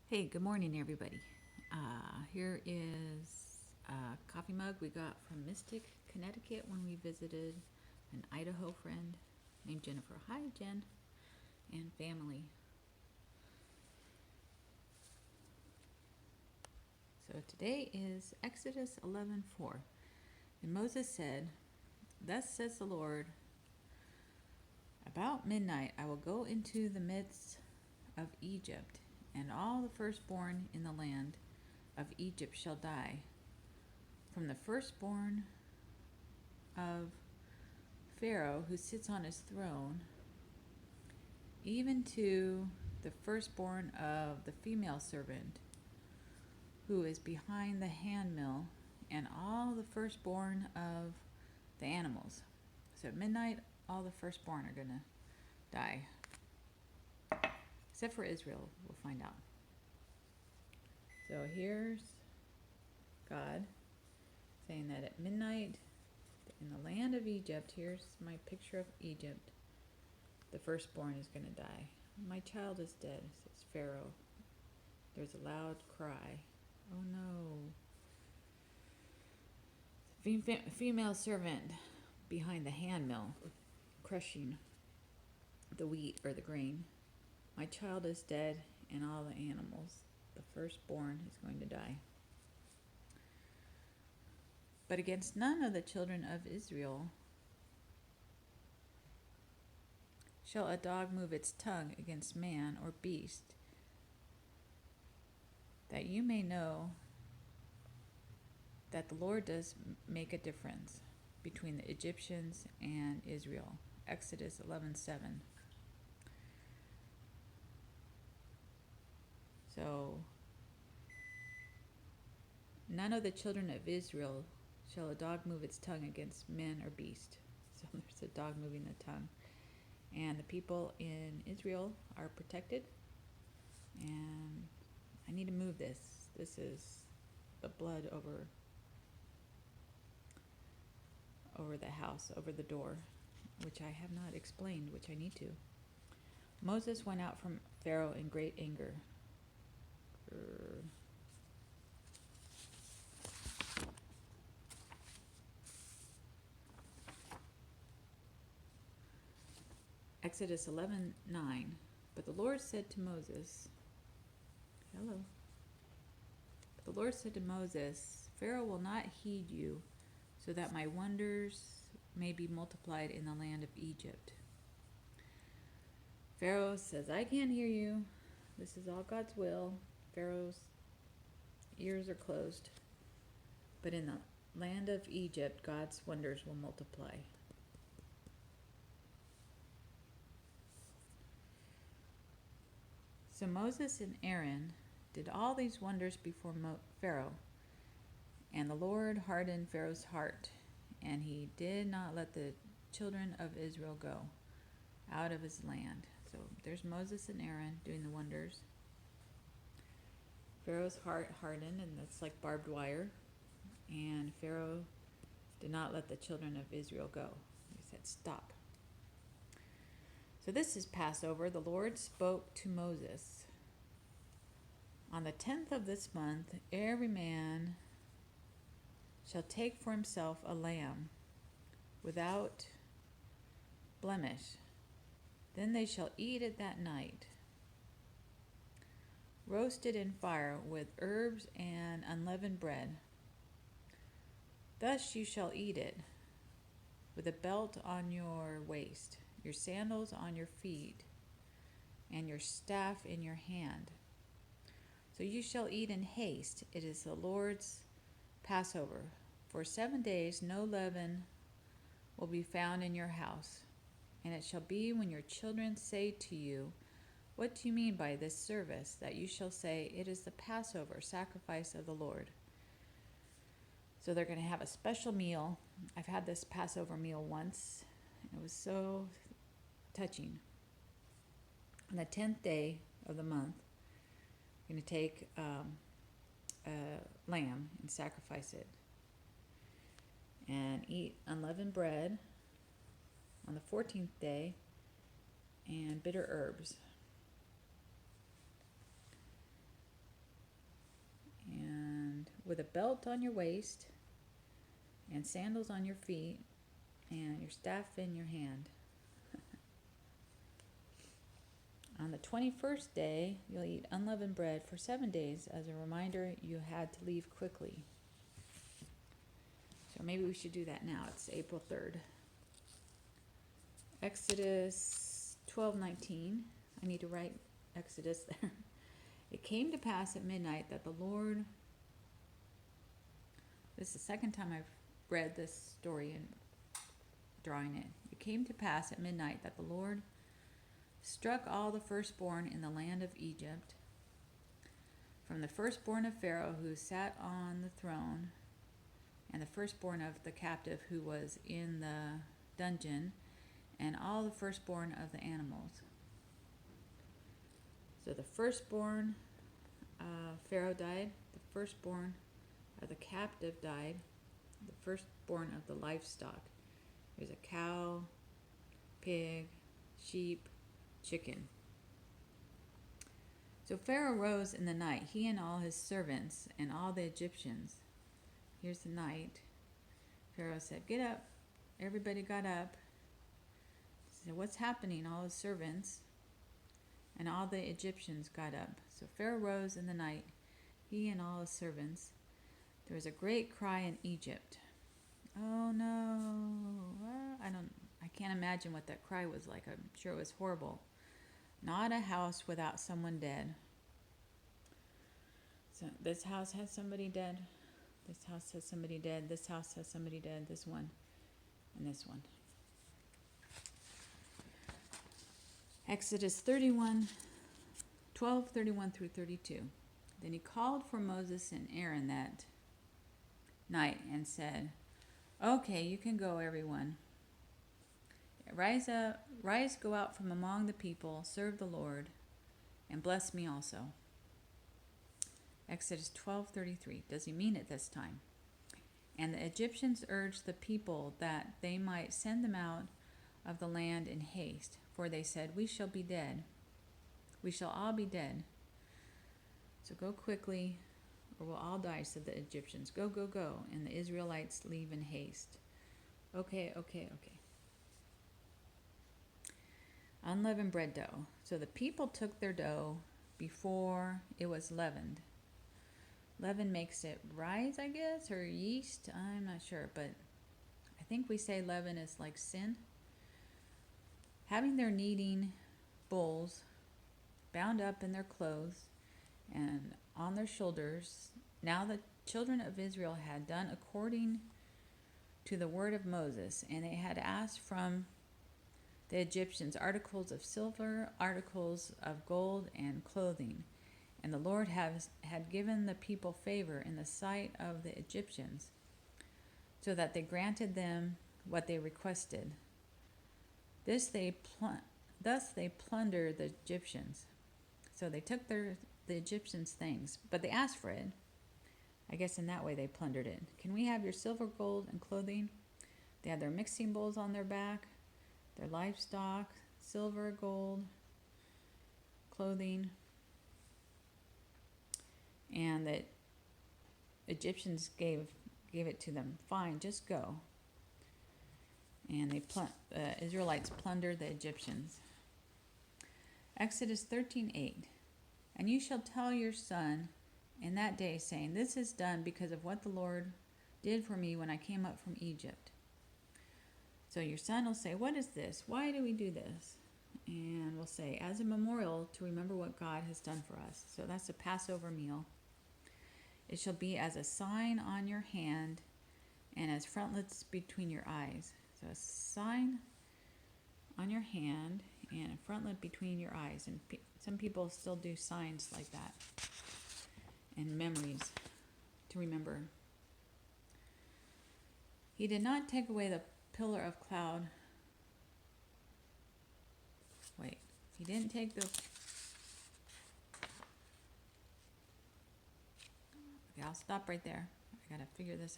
Hey, good morning, everybody. Here is a coffee mug we got from Mystic, Connecticut when we visited an Idaho friend named Jennifer. Hi, Jen, and family. So today is Exodus 11:4. And Moses said, "Thus says the Lord, about midnight I will go into the midst of Egypt, and all the firstborn in the land of Egypt shall die, from the firstborn of Pharaoh who sits on his throne, even to the firstborn of the female servant who is behind the handmill, and all the firstborn of the animals." So at midnight, all the firstborn are going to die, except for Israel. We'll find out. So here's God saying that at midnight in the land of Egypt, here's my picture of Egypt, the firstborn is going to die. "My child is dead," says Pharaoh. There's a loud cry. Oh no. Female servant behind the handmill, crushing the wheat or the grain. "My child is dead, and all the animals. The firstborn is going to die. But against none of the children of Israel shall a dog move its tongue against man or beast, that you may know that the Lord does make a difference between the Egyptians and Israel." Exodus 11:7. So, "None of the children of Israel shall a dog move its tongue against man or beast." So there's a dog moving the tongue. And the people in Israel are protected. And I need to move this. This is the blood over the house, over the door, which I have not explained, which I need to. "Moses went out from Pharaoh in great anger." Exodus 11:9. But the Lord said to Moses, hello. But the Lord said to Moses, "Pharaoh will not heed you, so that my wonders may be multiplied in the land of Egypt." Pharaoh says, "I can't hear you. This is all God's will." Pharaoh's ears are closed. But in the land of Egypt, God's wonders will multiply. So Moses and Aaron did all these wonders before Pharaoh, and the Lord hardened Pharaoh's heart, and he did not let the children of Israel go out of his land. So there's Moses and Aaron doing the wonders. Pharaoh's heart hardened, and that's like barbed wire. And Pharaoh did not let the children of Israel go. He said, "Stop." So this is Passover. The Lord spoke to Moses. "On the 10th of this month, every man shall take for himself a lamb without blemish. Then they shall eat it that night, roasted in fire with herbs and unleavened bread. Thus you shall eat it, with a belt on your waist, your sandals on your feet, and your staff in your hand. So you shall eat in haste. It is the Lord's Passover. For 7 days no leaven will be found in your house. And it shall be when your children say to you, 'What do you mean by this service?' that you shall say, 'It is the Passover sacrifice of the Lord.'" So they're going to have a special meal. I've had this Passover meal once. It was so touching. On the 10th day of the month, you're going to take a lamb and sacrifice it, and eat unleavened bread on the 14th day and bitter herbs. with a belt on your waist and sandals on your feet and your staff in your hand. On the 21st day, you'll eat unleavened bread for 7 days as a reminder you had to leave quickly. So maybe we should do that now. It's April 3rd. Exodus 12:19. I need to write Exodus there. It came to pass at midnight that the Lord... This is the second time I've read this story and drawing it. It came to pass at midnight that the Lord struck all the firstborn in the land of Egypt, from the firstborn of Pharaoh who sat on the throne, and the firstborn of the captive who was in the dungeon, and all the firstborn of the animals. So the firstborn of Pharaoh died, the firstborn of the captive died, the firstborn of the livestock. There's a cow, pig, sheep, chicken. So Pharaoh rose in the night, he and all his servants and all the Egyptians. Here's the night. Pharaoh said, "Get up." Everybody got up. He said, "What's happening?" All his servants and all the Egyptians got up. So Pharaoh rose in the night, he and all his servants. There was a great cry in Egypt. Oh no. I can't imagine what that cry was like. I'm sure it was horrible. Not a house without someone dead. So this house has somebody dead. This house has somebody dead. This house has somebody dead. This one and this one. Exodus 12:31 through 32. Then he called for Moses and Aaron that night and said, "Okay, you can go, everyone. Rise up, go out from among the people, serve the Lord, and bless me also." Exodus 12:33. Does he mean it this time? And the Egyptians urged the people that they might send them out of the land in haste, for they said, "We shall be dead. We shall all be dead. So go quickly, or we'll all die," said the Egyptians. "Go, go, go." And the Israelites leave in haste. Okay. Unleavened bread dough. So the people took their dough before it was leavened. Leaven makes it rise, I guess, or yeast. I'm not sure, but I think we say leaven is like sin. Having their kneading bowls bound up in their clothes and on their shoulders, now the children of Israel had done according to the word of Moses, and they had asked from the Egyptians articles of silver, articles of gold, and clothing. And the Lord had given the people favor in the sight of the Egyptians, so that they granted them what they requested. Thus they plundered the Egyptians. So they took the Egyptians' things, but they asked for it. I guess in that way they plundered it. "Can we have your silver, gold, and clothing?" They had their mixing bowls on their back, their livestock, silver, gold, clothing. And the Egyptians gave it to them. "Fine, just go." And the Israelites plundered the Egyptians. Exodus 13:8. And you shall tell your son in that day, saying, "This is done because of what the Lord did for me when I came up from Egypt." So your son will say, "What is this? Why do we do this?" And we'll say, "As a memorial to remember what God has done for us." So that's a Passover meal. "It shall be as a sign on your hand and as frontlets between your eyes." So a sign on your hand and a frontlet between your eyes. And some people still do signs like that and memories to remember. He did not take away the pillar of cloud. Wait, he didn't take the... Okay, I'll stop right there. I gotta figure this out.